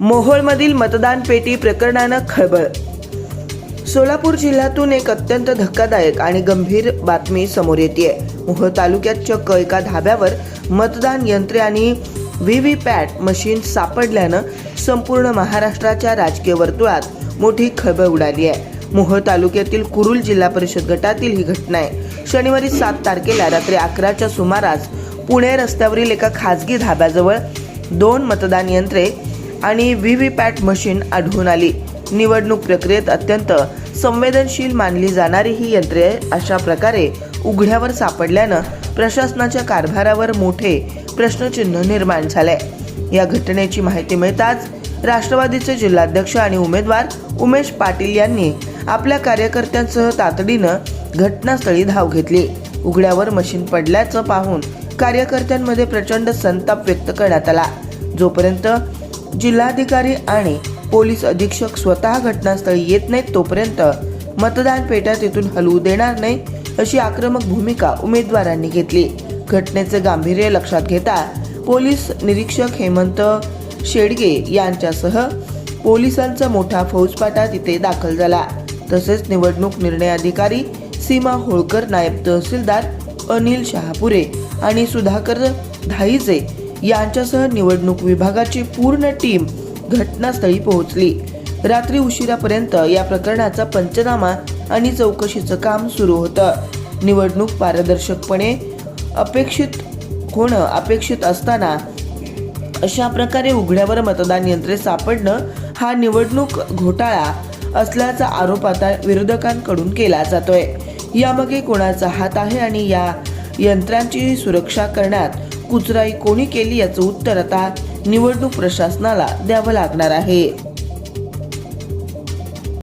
मोहोळमधील मतदान पेटी प्रकरणानं खळबळ। सोलापूर जिल्ह्यातून एक अत्यंत धक्कादायक आणि गंभीर बातमी समोर येते। मोहोळ तालुक्यात चक्क एका धाब्यावर मतदान यंत्रे आणि व्हीव्हीपॅट मशीन सापडल्यानं संपूर्ण महाराष्ट्राच्या राजकीय वर्तुळात मोठी खळबळ उडाली आहे। मोहोळ तालुक्यातील कुरुल जिल्हा परिषद गटातील ही घटना आहे। शनिवारी 7 तारखेला रात्री 11च्या सुमारास पुणे रस्त्यावरील एका खासगी धाब्याजवळ 2 मतदान यंत्रे आणि व्हीव्हीपॅट मशीन आढळून आली। निवडणूक प्रक्रियेत अत्यंत संवेदनशील मानली जाणारी ही यंत्रे अशा प्रकारे उघड्यावर सापडल्यानं प्रशासनाच्या कारभारावर मोठे प्रश्नचिन्ह निर्माण झाले। या घटनेची माहिती मिळताच राष्ट्रवादीचे जिल्हाध्यक्ष आणि उमेदवार उमेश पाटील यांनी आपल्या कार्यकर्त्यांसह तातडीनं घटनास्थळी धाव घेतली। उघड्यावर मशीन पडल्याचं पाहून कार्यकर्त्यांमध्ये प्रचंड संताप व्यक्त करण्यात आला। जोपर्यंत जिल्हाधिकारी आणि पोलीस अधीक्षक स्वतः घटनास्थळी येत नाहीत तोपर्यंत मतदान पेट्या तिथून हलवू देणार नाही अशी आक्रमक भूमिका उमेदवारांनी घेतली। घटनेचे गांभीर्य लक्षात घेता पोलीस निरीक्षक हेमंत शेडगे यांच्यासह पोलिसांचा मोठा फौजफाटा तिथे दाखल झाला। तसेच निवडणूक निर्णय अधिकारी सीमा होळकर, नायब तहसीलदार अनिल शहापुरे आणि सुधाकर धाईजे यांच्यासह निवडणूक विभागाची पूर्ण टीम घटनास्थळी पोहोचली। रात्री उशिरापर्यंत या प्रकरणाचा पंचनामा आणि चौकशीचं काम सुरू होतं। निवडणूक पारदर्शकपणे होणं अपेक्षित असताना अशा प्रकारे उघड्यावर मतदान यंत्रे सापडणं हा निवडणूक घोटाळा असल्याचा आरोप आता विरोधकांकडून केला जातोय। यामागे कोणाचा हात आहे आणि या यंत्रांची सुरक्षा करण्यात कुचराई कोणी केली याचं उत्तर आता निवडणूक प्रशासनाला द्यावं लागणार आहे।